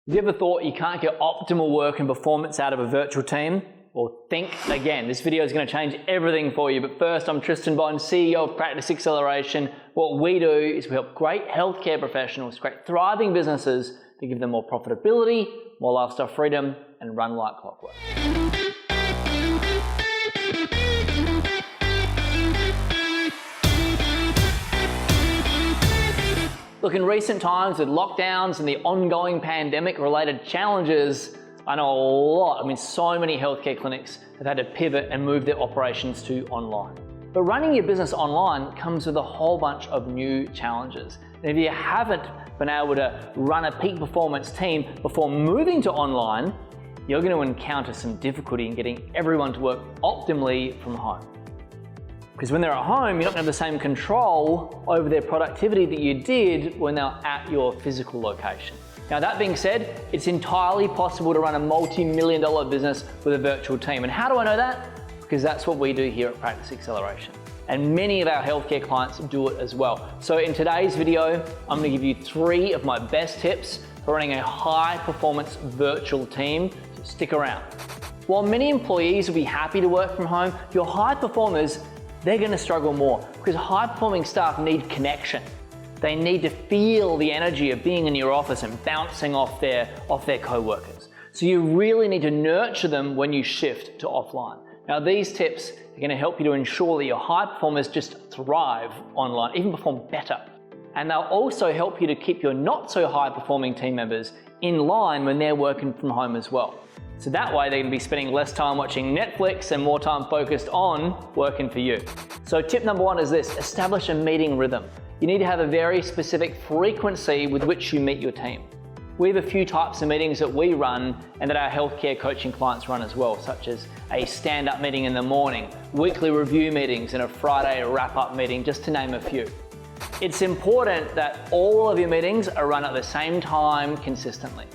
Have you ever thought you can't get optimal work and performance out of a virtual team? Well, think again. This video is going to change everything for you. But first, I'm Tristan Bond, CEO of Practice Acceleration. What we do is we help great healthcare professionals create thriving businesses to give them more profitability, more lifestyle freedom, and run like clockwork. Look, in recent times with lockdowns and the ongoing pandemic-related challenges, I know so many healthcare clinics have had to pivot and move their operations to online. But running your business online comes with a whole bunch of new challenges. And if you haven't been able to run a peak performance team before moving to online, you're going to encounter some difficulty in getting everyone to work optimally from home. Because when they're at home, you're not going to have the same control over their productivity that you did when they're at your physical location. Now, that being said, it's entirely possible to run a multi-million-dollar business with a virtual team. And how do I know that? Because that's what we do here at Practice Acceleration. And many of our healthcare clients do it as well. So in today's video, I'm going to give you 3 of my best tips for running a high-performance virtual team. So stick around. While many employees will be happy to work from home, your high performers, they're going to struggle more because high-performing staff need connection. They need to feel the energy of being in your office and bouncing off their coworkers. So you really need to nurture them when you shift to offline. Now, these tips are going to help you to ensure that your high performers just thrive online, even perform better. And they'll also help you to keep your not so high performing team members in line when they're working from home as well. So that way they're going to be spending less time watching Netflix and more time focused on working for you. So tip number 1 is this: establish a meeting rhythm. You need to have a very specific frequency with which you meet your team. We have a few types of meetings that we run and that our healthcare coaching clients run as well, such as a stand-up meeting in the morning, weekly review meetings, and a Friday wrap-up meeting, just to name a few. It's important that all of your meetings are run at the same time consistently.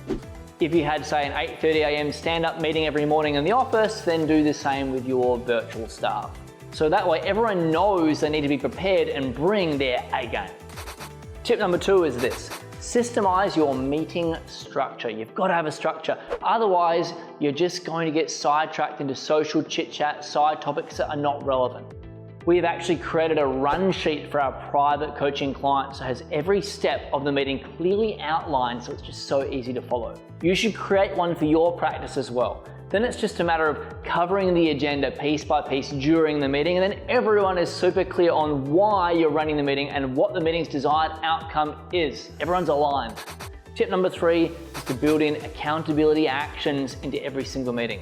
If you had, say, an 8:30 a.m. stand-up meeting every morning in the office, then do the same with your virtual staff. So that way everyone knows they need to be prepared and bring their A game. Tip number 2 is this: systemize your meeting structure. You've got to have a structure. Otherwise, you're just going to get sidetracked into social chit-chat, side topics that are not relevant. We have actually created a run sheet for our private coaching clients that has every step of the meeting clearly outlined, so it's just so easy to follow. You should create one for your practice as well. Then it's just a matter of covering the agenda piece by piece during the meeting, and then everyone is super clear on why you're running the meeting and what the meeting's desired outcome is. Everyone's aligned. Tip number 3 is to build in accountability actions into every single meeting.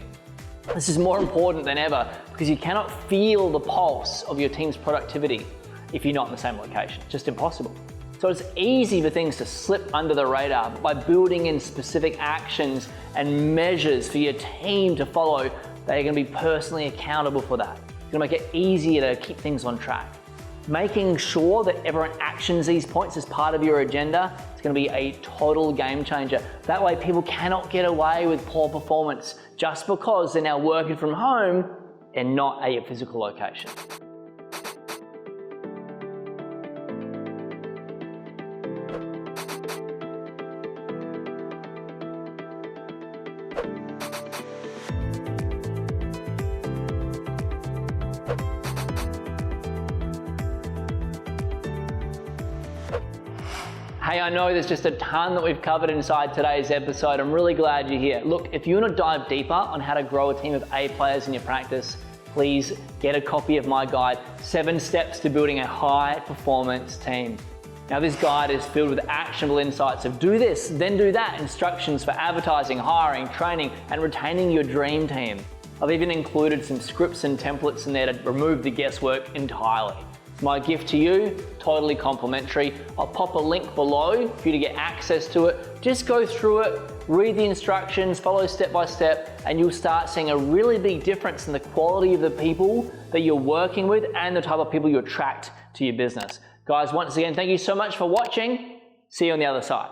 This is more important than ever because you cannot feel the pulse of your team's productivity if you're not in the same location. It's just impossible. So it's easy for things to slip under the radar, but by building in specific actions and measures for your team to follow, they're going to be personally accountable for that. It's going to make it easier to keep things on track. Making sure that everyone actions these points as part of your agenda is going to be a total game changer. That way people cannot get away with poor performance just because they're now working from home and not at a physical location. Hey, I know there's just a ton that we've covered inside today's episode. I'm really glad you're here. Look, if you want to dive deeper on how to grow a team of A players in your practice, please get a copy of my guide, 7 Steps to Building a High Performance Team. Now, this guide is filled with actionable insights of do this, then do that, instructions for advertising, hiring, training, and retaining your dream team. I've even included some scripts and templates in there to remove the guesswork entirely. My gift to you, totally complimentary. I'll pop a link below for you to get access to it. Just go through it, read the instructions, follow step by step, and you'll start seeing a really big difference in the quality of the people that you're working with and the type of people you attract to your business. Guys, once again, thank you so much for watching. See you on the other side.